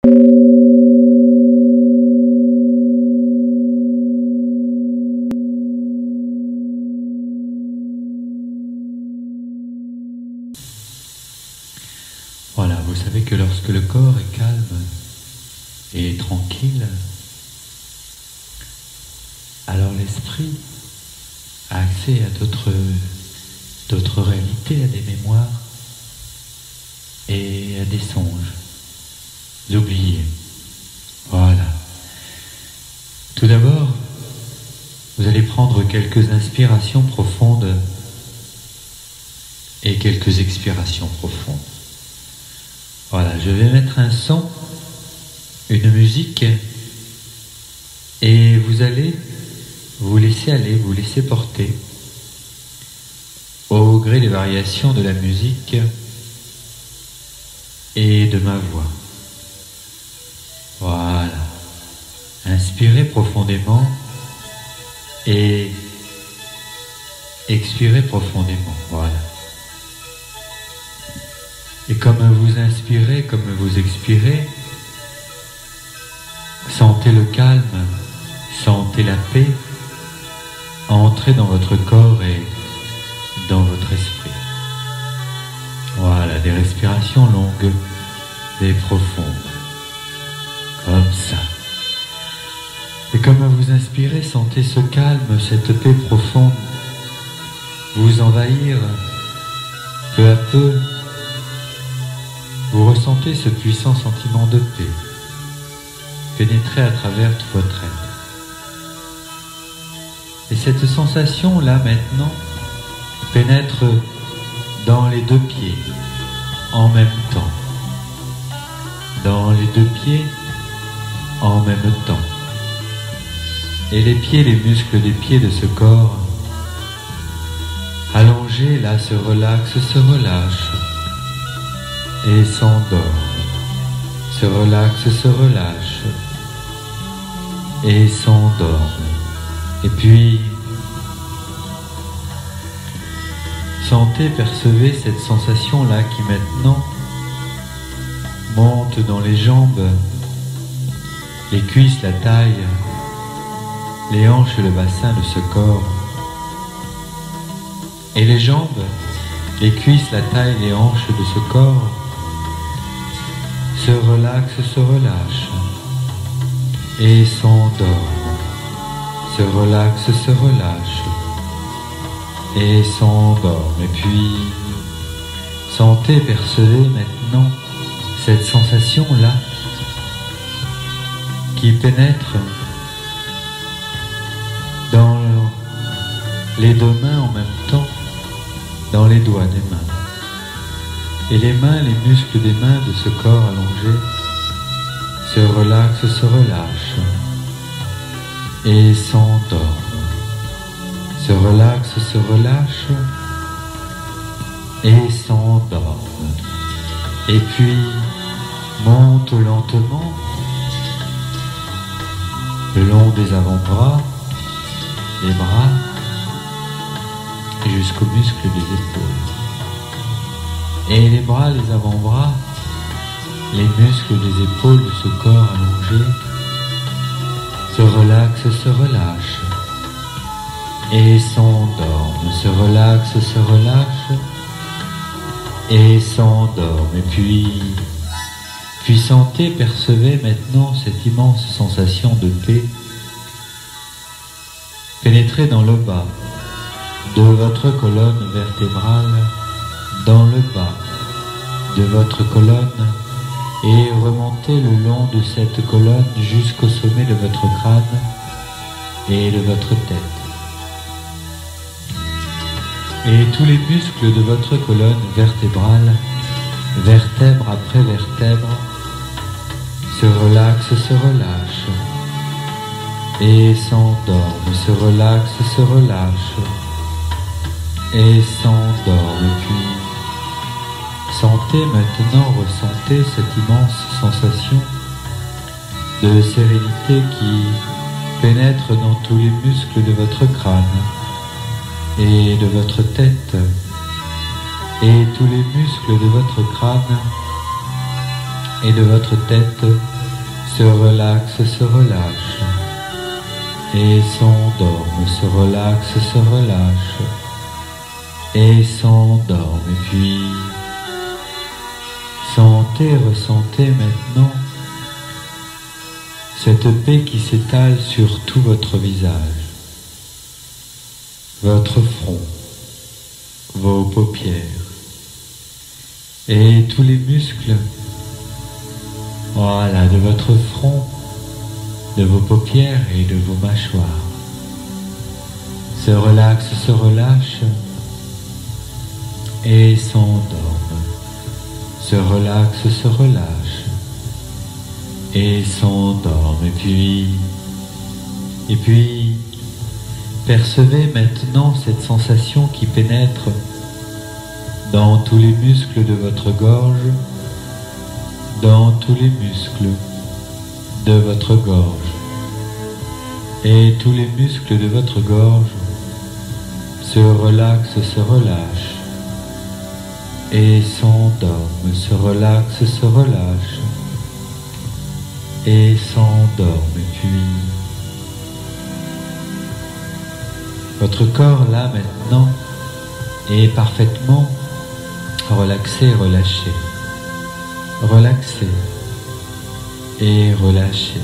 Voilà, vous savez que lorsque le corps est calme et tranquille, alors l'esprit a accès à d'autres réalités, à des mémoires et à des songes oubliés. Voilà. Tout d'abord, vous allez prendre quelques inspirations profondes et quelques expirations profondes. Voilà, je vais mettre un son, une musique, et vous allez vous laisser aller, vous laisser porter au gré des variations de la musique et de ma voix. Voilà. Inspirez profondément et expirez profondément. Voilà. Et comme vous inspirez, comme vous expirez, sentez le calme, sentez la paix entrer dans votre corps et dans votre esprit. Voilà, des respirations longues et profondes, comme ça. Et comme vous inspirez, sentez ce calme, cette paix profonde vous envahir peu à peu. Vous ressentez ce puissant sentiment de paix pénétrer à travers tout votre être. Et cette sensation-là, maintenant, pénètre dans les deux pieds en même temps. Dans les deux pieds en même temps. Et les pieds, les muscles des pieds de ce corps, allongés, là, se relaxent, se relâchent et s'endorment. Se relaxent, se relâchent et s'endorment. Et puis, sentez, percevez cette sensation-là qui maintenant monte dans les jambes, les cuisses, la taille, les hanches et le bassin de ce corps. Et les jambes, les cuisses, la taille, les hanches de ce corps se relaxent, se relâchent et s'endorment. Se relaxent, se relâchent et s'endorment. Et puis, sentez, percevez maintenant cette sensation-là qui pénètre dans les deux mains en même temps, dans les doigts des mains. Et les mains, les muscles des mains de ce corps allongé se relaxent, se relâchent et s'endorment. Se relaxent, se relâchent et s'endorment. Et puis montent lentement le long des avant-bras, les bras, jusqu'aux muscles des épaules. Et les bras, les avant-bras, les muscles des épaules de ce corps allongé se relaxent, se relâchent et s'endorment. Se relaxent, se relâchent et s'endorment. Et puis sentez, percevez maintenant cette immense sensation de paix pénétrer dans le bas de votre colonne vertébrale, dans le bas de votre colonne et remonter le long de cette colonne jusqu'au sommet de votre crâne et de votre tête. Et tous les muscles de votre colonne vertébrale, vertèbre après vertèbre, se relaxent, se relâchent et s'endorment, se relaxent, se relâchent et s'endorment. Puis sentez maintenant, ressentez cette immense sensation de sérénité qui pénètre dans tous les muscles de votre crâne et de votre tête, et tous les muscles de votre crâne et de votre tête se relaxe, se relâche, et s'endorme, se relaxe, se relâche, et s'endorme. Et puis, sentez, ressentez maintenant cette paix qui s'étale sur tout votre visage, votre front, vos paupières, et tous les muscles, voilà, de votre front, de vos paupières et de vos mâchoires, se relaxent, se relâchent et s'endorment, se relaxent, se relâchent et s'endorment. Et puis, percevez maintenant cette sensation qui pénètre dans tous les muscles de votre gorge, dans tous les muscles de votre gorge. Et tous les muscles de votre gorge se relaxent, se relâchent et s'endorment, se relaxent, se relâchent et s'endorment. Et puis, votre corps là maintenant est parfaitement relaxé, relâché, relaxé et relâché.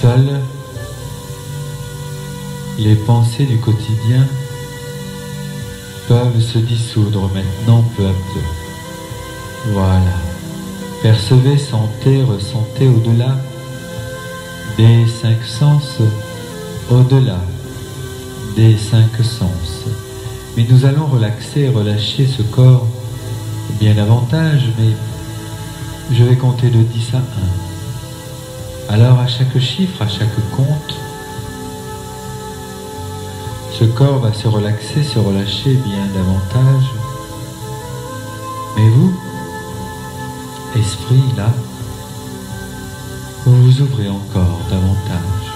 Voilà. Seules les pensées du quotidien peuvent se dissoudre maintenant peu à peu. Voilà. Percevez, sentez, ressentez au-delà des 5 sens, au-delà des 5 sens. Mais nous allons relaxer et relâcher ce corps bien davantage, mais je vais compter de 10 à 1. Alors à chaque chiffre, à chaque compte, ce corps va se relaxer, se relâcher bien davantage. Mais vous, esprit là, vous vous ouvrez encore davantage.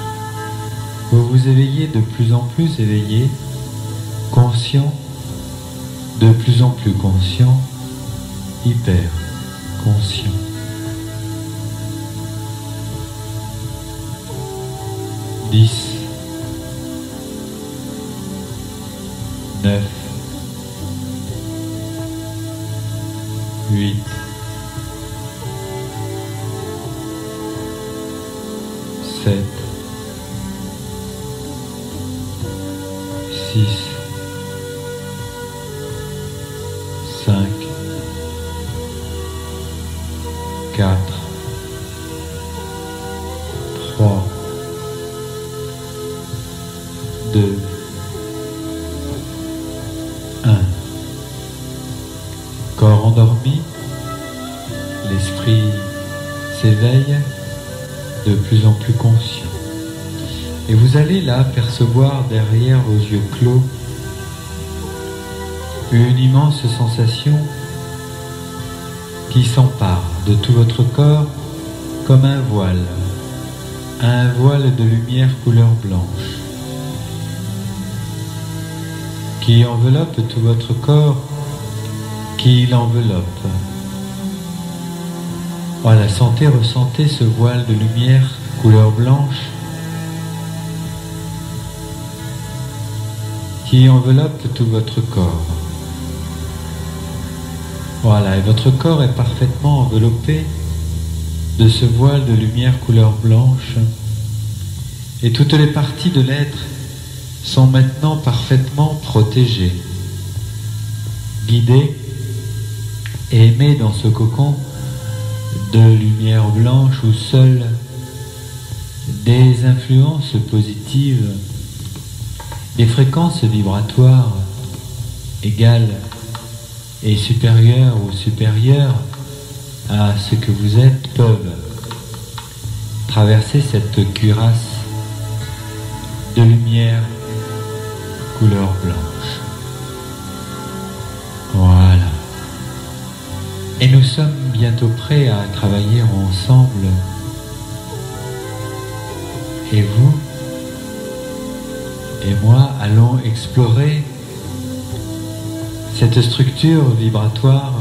Vous vous éveillez de plus en plus éveillé, conscient, de plus en plus conscient, hyper conscient. 10, 9, 8, 7, 6, 5, 4, 3, 2, 1. Corps endormi, l'esprit s'éveille de plus en plus conscient. Et vous allez là percevoir derrière vos yeux clos une immense sensation qui s'empare de tout votre corps comme un voile de lumière couleur blanche qui enveloppe tout votre corps, qui l'enveloppe. Voilà, sentez, ressentez ce voile de lumière couleur blanche qui enveloppe tout votre corps. Voilà, et votre corps est parfaitement enveloppé de ce voile de lumière couleur blanche, et toutes les parties de l'être sont maintenant parfaitement protégées, guidées et aimées dans ce cocon de lumière blanche où seules des influences positives, des fréquences vibratoires égales et supérieures ou supérieures à ce que vous êtes peuvent traverser cette cuirasse de lumière couleur blanche. Voilà. Et nous sommes bientôt prêts à travailler ensemble. Et vous et moi allons explorer cette structure vibratoire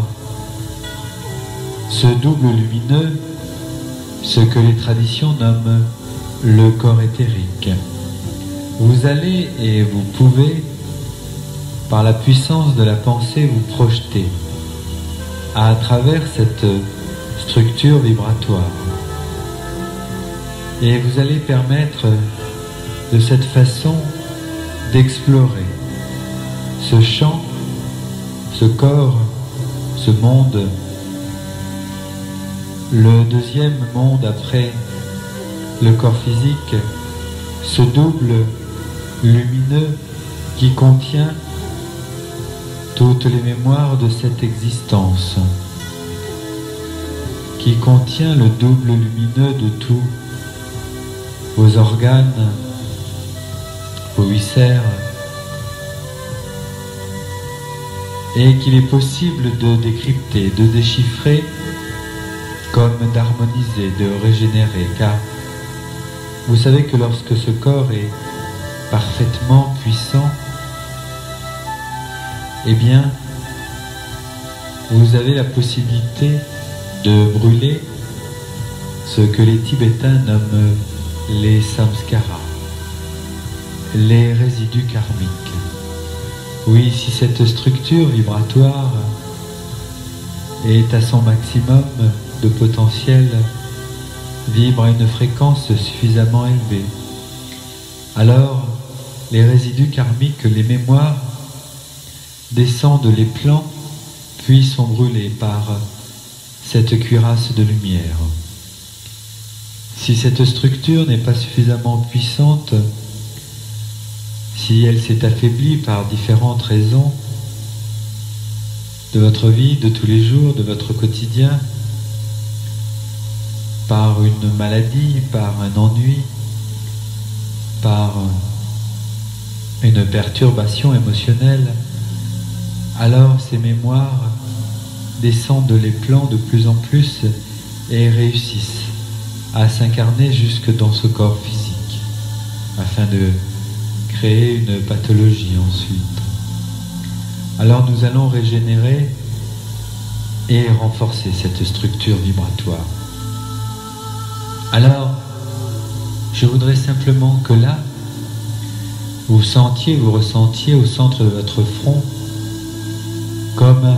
ce double lumineux, ce que les traditions nomment le corps éthérique. Vous allez et vous pouvez, par la puissance de la pensée, vous projeter à travers cette structure vibratoire. Et vous allez permettre de cette façon d'explorer ce champ, ce corps, ce monde, le deuxième monde après le corps physique, ce double lumineux qui contient toutes les mémoires de cette existence, qui contient le double lumineux de tous vos organes, vos viscères, et qu'il est possible de décrypter, de déchiffrer, comme d'harmoniser, de régénérer, car vous savez que lorsque ce corps est parfaitement puissant, eh bien, vous avez la possibilité de brûler ce que les Tibétains nomment les samskaras, les résidus karmiques. Oui, si cette structure vibratoire est à son maximum de potentiel, vibre à une fréquence suffisamment élevée, alors les résidus karmiques, les mémoires, descendent les plans, puis sont brûlés par cette cuirasse de lumière. Si cette structure n'est pas suffisamment puissante, si elle s'est affaiblie par différentes raisons de votre vie, de tous les jours, de votre quotidien, par une maladie, par un ennui, par une perturbation émotionnelle, alors ces mémoires descendent les plans de plus en plus et réussissent à s'incarner jusque dans ce corps physique, afin de créer une pathologie ensuite. Alors nous allons régénérer et renforcer cette structure vibratoire. Alors, je voudrais simplement que là, vous sentiez, vous ressentiez au centre de votre front comme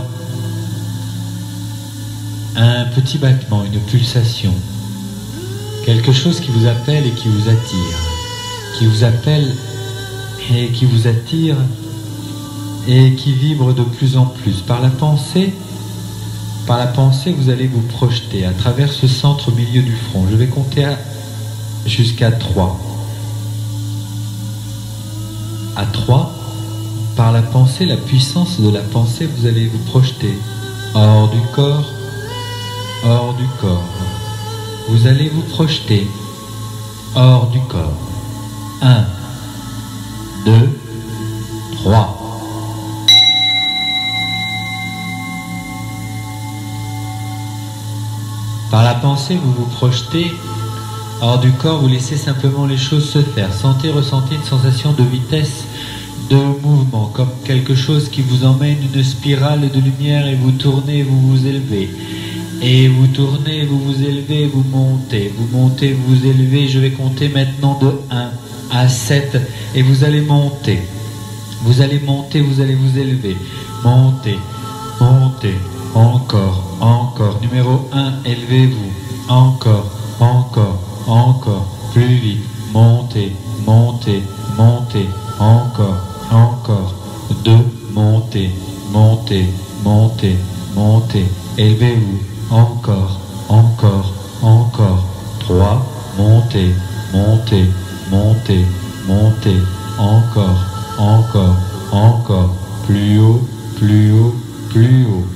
un petit battement, une pulsation, quelque chose qui vous appelle et qui vous attire, qui vous appelle et qui vous attire et qui vibre de plus en plus. Par la pensée, vous allez vous projeter à travers ce centre au milieu du front. Je vais compter jusqu'à 3. À 3, par la pensée, la puissance de la pensée, vous allez vous projeter hors du corps, hors du corps. Vous allez vous projeter hors du corps. 1, 2, 3. Par la pensée, vous vous projetez hors du corps, vous laissez simplement les choses se faire. Sentez, ressentez une sensation de vitesse, de mouvement, comme quelque chose qui vous emmène une spirale de lumière et vous tournez, vous vous élevez. Et vous tournez, vous vous élevez, vous montez, vous vous élevez. Je vais compter maintenant de 1 à 7 et vous allez monter. Vous allez monter, vous allez vous élever. Montez, montez, encore, encore. Numéro 1, élevez-vous. Encore, encore, encore. Plus vite. Montez, montez, montez. Encore, encore. 2, montez, montez, montez, montez. Élevez-vous. Encore, encore, encore. 3, montez, montez, montez, montez. Encore, encore, encore. Plus haut, plus haut, plus haut.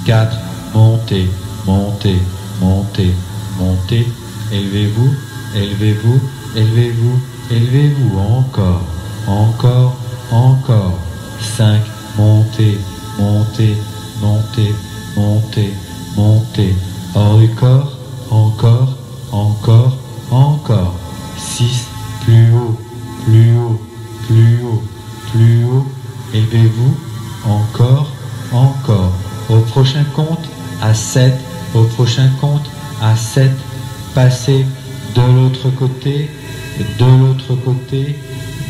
4, montez, montez, montez, montez. Élevez-vous, élevez-vous, élevez-vous, élevez-vous. Encore, encore, encore. 5, montez, montez, montez, montez, montez. Hors du corps, encore, encore, encore. 6, plus haut, plus haut, plus haut, plus haut. Élevez-vous, encore, encore. Au prochain compte, à 7, prochain compte à 7, passez de l'autre côté, de l'autre côté,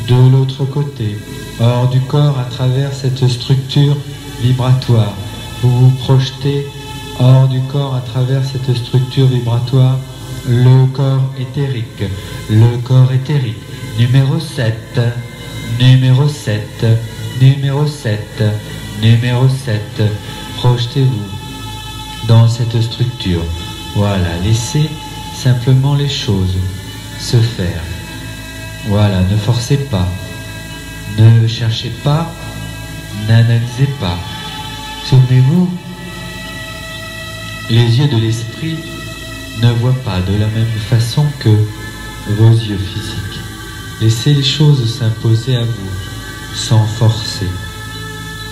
de l'autre côté, hors du corps à travers cette structure vibratoire. Vous vous projetez hors du corps à travers cette structure vibratoire, le corps éthérique, le corps éthérique. Numéro 7, numéro 7, numéro 7, numéro 7. Projetez-vous dans cette structure. Voilà, laissez simplement les choses se faire. Voilà, ne forcez pas, ne cherchez pas, n'analysez pas. Souvenez-vous, les yeux de l'esprit ne voient pas de la même façon que vos yeux physiques. Laissez les choses s'imposer à vous, sans forcer.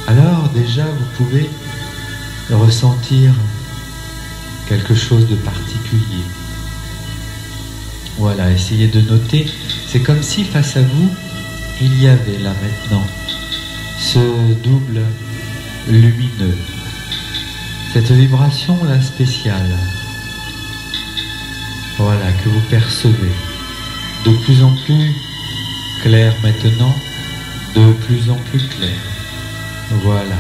Alors déjà, vous pouvez ressentir quelque chose de particulier. Voilà, essayez de noter. C'est comme si face à vous, il y avait là maintenant ce double lumineux. Cette vibration-là spéciale. Voilà, que vous percevez de plus en plus clair maintenant, de plus en plus clair. Voilà.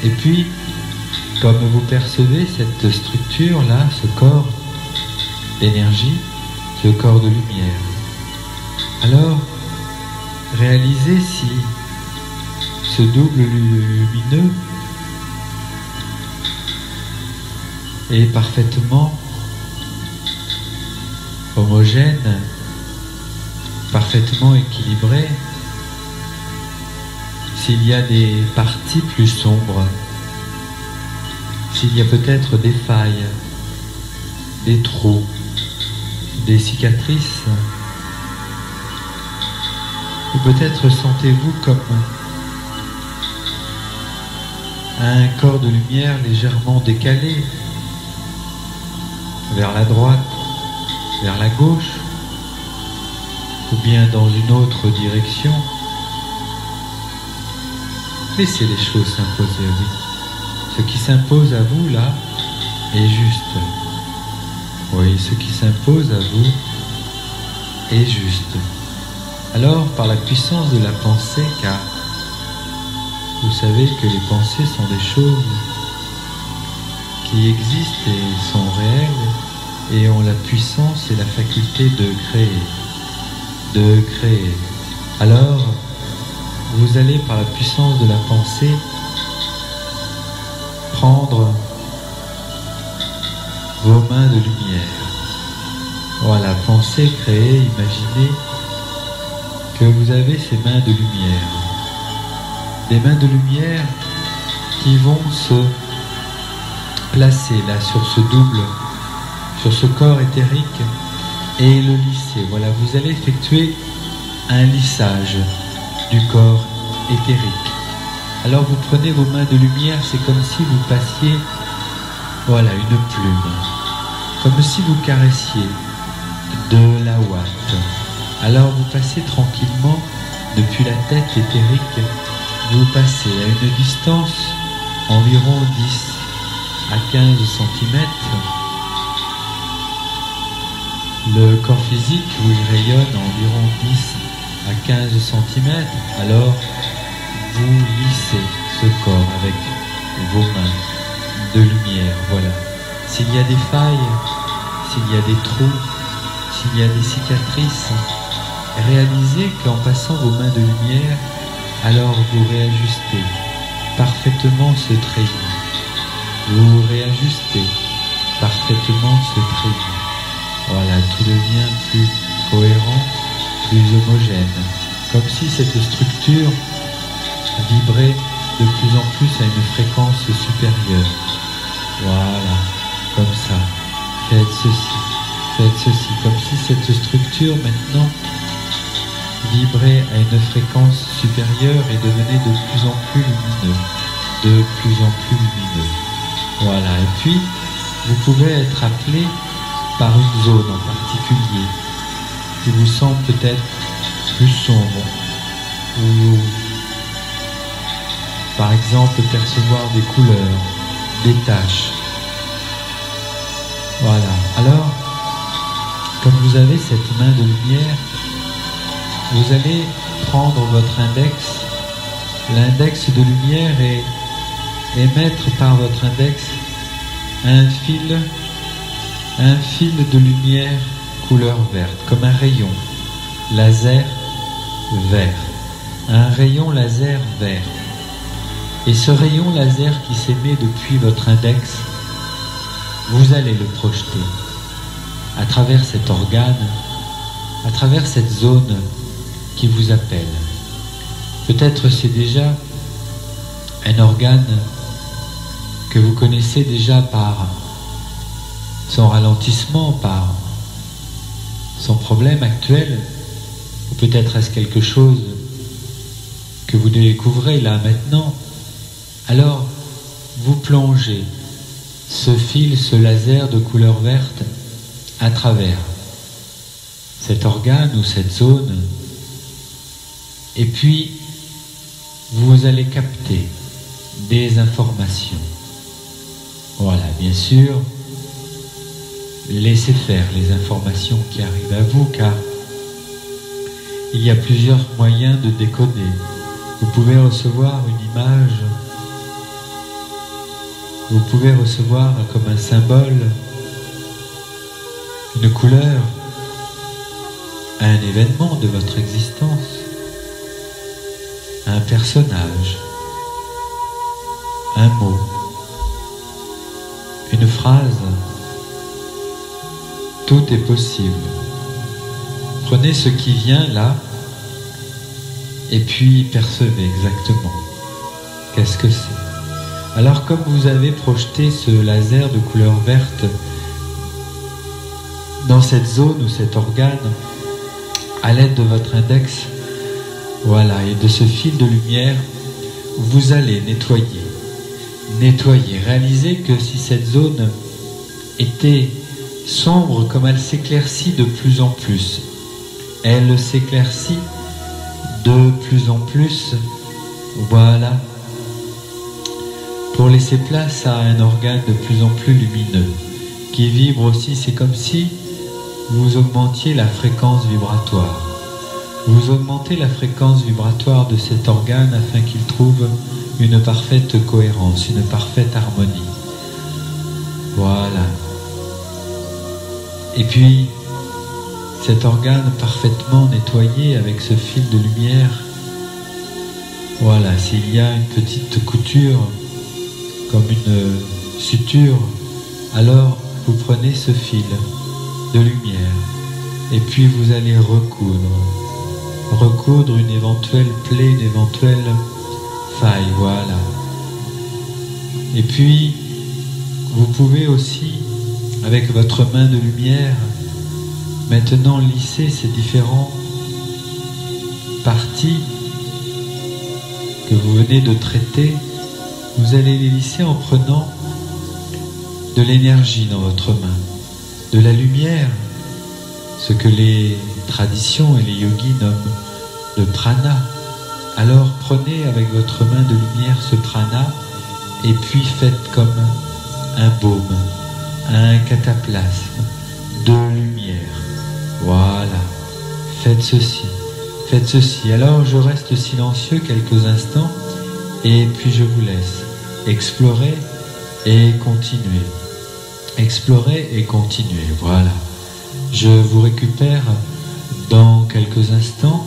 Et puis, comme vous percevez cette structure-là, ce corps d'énergie, ce corps de lumière, alors réalisez si ce double lumineux est parfaitement homogène, parfaitement équilibré, s'il y a des parties plus sombres, s'il y a peut-être des failles, des trous, des cicatrices, ou peut-être sentez-vous comme un corps de lumière légèrement décalé vers la droite, vers la gauche, ou bien dans une autre direction. Laissez les choses s'imposer à vous. Ce qui s'impose à vous là est juste. Oui, ce qui s'impose à vous est juste. Alors, par la puissance de la pensée, car vous savez que les pensées sont des choses qui existent et sont réelles et ont la puissance et la faculté de créer. De créer. Alors, vous allez par la puissance de la pensée prendre vos mains de lumière. Voilà, pensez, créez, imaginez que vous avez ces mains de lumière. Des mains de lumière qui vont se placer là sur ce double, sur ce corps éthérique et le lisser. Voilà, vous allez effectuer un lissage du corps éthérique. Alors vous prenez vos mains de lumière, c'est comme si vous passiez, voilà, une plume, comme si vous caressiez de la ouate. Alors vous passez tranquillement depuis la tête éthérique, vous passez à une distance environ 10 à 15 cm. Le corps physique vous y rayonne environ 10 à 15 cm. Alors vous lissez ce corps avec vos mains de lumière. Voilà. S'il y a des failles, s'il y a des trous, s'il y a des cicatrices, réalisez qu'en passant vos mains de lumière, alors vous réajustez parfaitement ce treillis. Vous réajustez parfaitement ce treillis. Voilà, tout devient plus cohérent, plus homogène. Comme si cette structure vibrait de plus en plus à une fréquence supérieure. Voilà, comme ça. Faites ceci, comme si cette structure maintenant vibrait à une fréquence supérieure et devenait de plus en plus lumineux. De plus en plus lumineux. Voilà, et puis vous pouvez être appelé par une zone en particulier qui vous semble peut-être plus sombre, ou par exemple percevoir des couleurs, des taches. Voilà. Alors, comme vous avez cette main de lumière, vous allez prendre votre index, l'index de lumière, et mettre par votre index un fil de lumière couleur verte, comme un rayon laser vert. Un rayon laser vert. Et ce rayon laser qui s'émet depuis votre index, vous allez le projeter à travers cet organe, à travers cette zone qui vous appelle. Peut-être c'est déjà un organe que vous connaissez déjà par son ralentissement, par son problème actuel, ou peut-être est-ce quelque chose que vous découvrez là maintenant. Alors, vous plongez ce fil, ce laser de couleur verte à travers cet organe ou cette zone, et puis vous allez capter des informations. Voilà, bien sûr, laissez faire les informations qui arrivent à vous, car il y a plusieurs moyens de décoder. Vous pouvez recevoir une image, vous pouvez recevoir comme un symbole, une couleur, un événement de votre existence, un personnage, un mot, une phrase. Tout est possible. Prenez ce qui vient là et puis percevez exactement qu'est-ce que c'est. Alors, comme vous avez projeté ce laser de couleur verte dans cette zone ou cet organe à l'aide de votre index, voilà, et de ce fil de lumière, vous allez nettoyer. Réalisez que si cette zone était sombre, comme elle s'éclaircit de plus en plus, elle s'éclaircit de plus en plus, voilà, pour laisser place à un organe de plus en plus lumineux, qui vibre aussi. C'est comme si vous augmentiez la fréquence vibratoire. Vous augmentez la fréquence vibratoire de cet organe afin qu'il trouve une parfaite cohérence, une parfaite harmonie. Voilà. Et puis, cet organe parfaitement nettoyé avec ce fil de lumière, voilà, s'il y a une petite couture, comme une suture, alors vous prenez ce fil de lumière et puis vous allez recoudre une éventuelle plaie, une éventuelle faille, voilà. Et puis, vous pouvez aussi, avec votre main de lumière, maintenant lisser ces différentes parties que vous venez de traiter. Vous allez les lisser en prenant de l'énergie dans votre main, de la lumière, ce que les traditions et les yogis nomment le prana. Alors prenez avec votre main de lumière ce prana et puis faites comme un baume, un cataplasme de lumière. Voilà, faites ceci. Alors je reste silencieux quelques instants et puis je vous laisse explorer et continuer. Explorer et continuer, voilà. Je vous récupère dans quelques instants.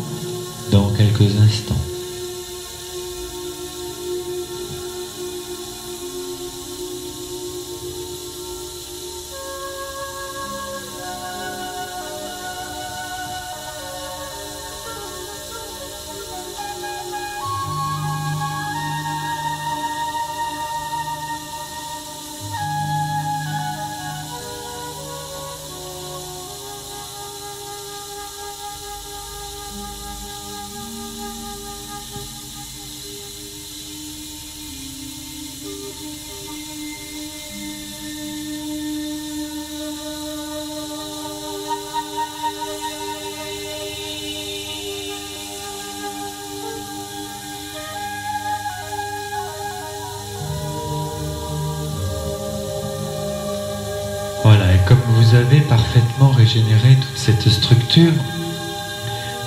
avez parfaitement régénéré toute cette structure,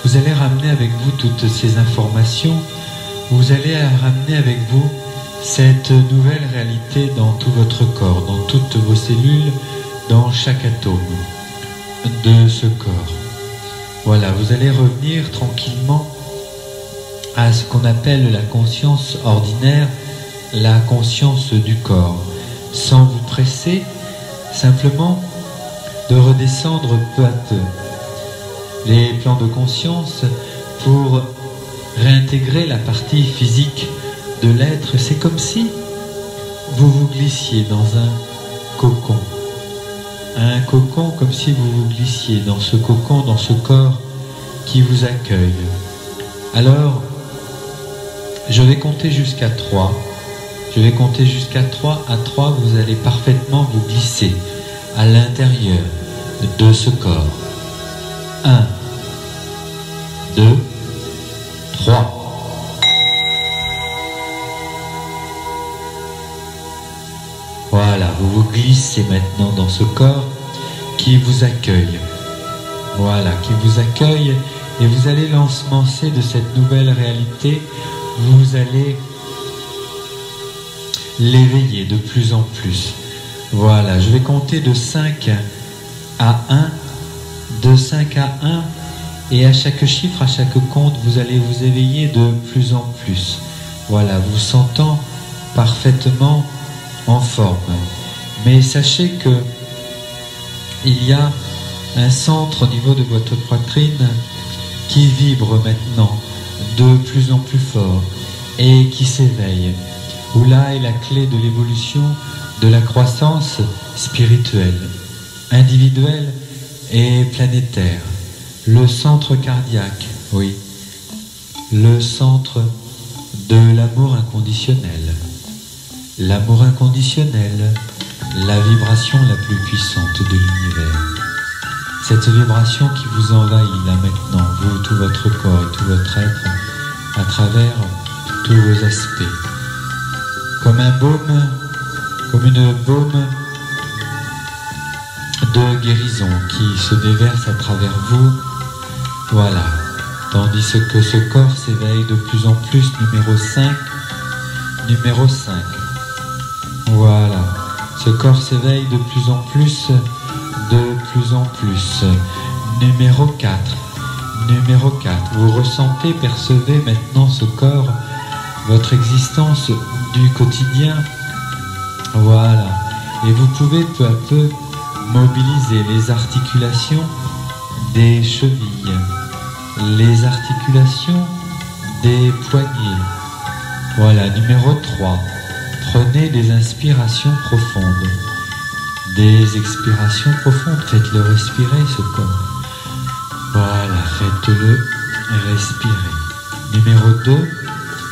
vous allez ramener avec vous toutes ces informations, vous allez ramener avec vous cette nouvelle réalité dans tout votre corps, dans toutes vos cellules, dans chaque atome de ce corps. Voilà, vous allez revenir tranquillement à ce qu'on appelle la conscience ordinaire, la conscience du corps, sans vous presser, simplement de redescendre peu à peu les plans de conscience pour réintégrer la partie physique de l'être. C'est comme si vous vous glissiez dans un cocon comme si vous vous glissiez dans ce cocon, dans ce corps qui vous accueille. Alors, je vais compter jusqu'à 3. Je vais compter jusqu'à 3. À 3, vous allez parfaitement vous glisser à l'intérieur de ce corps. 1, 2, 3. Voilà, vous vous glissez maintenant dans ce corps qui vous accueille. Voilà, qui vous accueille, et vous allez l'ensemencer de cette nouvelle réalité. Vous allez l'éveiller de plus en plus. Voilà, je vais compter de 5 à 1, de 5 à 1, et à chaque chiffre, à chaque compte, vous allez vous éveiller de plus en plus. Voilà, vous sentant parfaitement en forme. Mais sachez que il y a un centre au niveau de votre poitrine qui vibre maintenant de plus en plus fort et qui s'éveille, où là est la clé de l'évolution, de la croissance spirituelle, individuelle et planétaire. Le centre cardiaque, oui, le centre de l'amour inconditionnel. L'amour inconditionnel, la vibration la plus puissante de l'univers. Cette vibration qui vous envahit là maintenant, vous, tout votre corps et tout votre être, à travers tous vos aspects. Comme un baume, comme une baume de guérison qui se déverse à travers vous. Voilà. Tandis que ce corps s'éveille de plus en plus. Numéro 5. Numéro 5. Voilà. Ce corps s'éveille de plus en plus. De plus en plus. Numéro 4. Numéro 4. Vous ressentez, percevez maintenant ce corps, votre existence du quotidien. Voilà. Et vous pouvez peu à peu mobiliser les articulations des chevilles, les articulations des poignets. Voilà, numéro 3. Prenez des inspirations profondes. Des expirations profondes. Faites-le respirer, ce corps. Voilà, faites-le respirer. Numéro 2.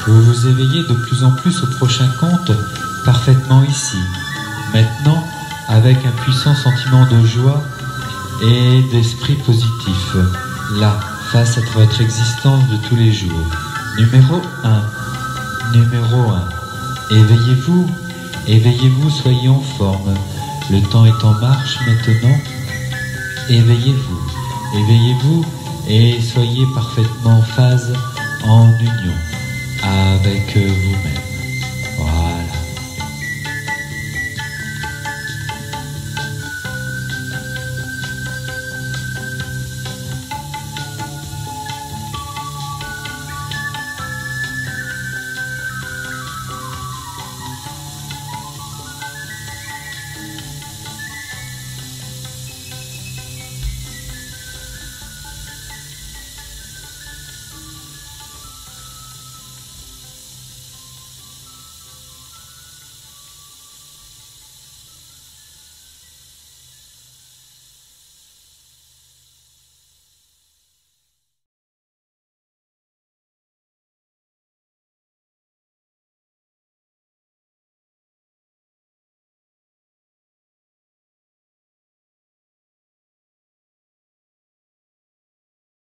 Vous vous éveillez de plus en plus au prochain compte, parfaitement ici. Maintenant, avec un puissant sentiment de joie et d'esprit positif, là, face à votre existence de tous les jours. Numéro 1. Numéro 1. Éveillez-vous, éveillez-vous, soyez en forme. Le temps est en marche maintenant. Éveillez-vous, éveillez-vous et soyez parfaitement en phase, en union avec vous-même.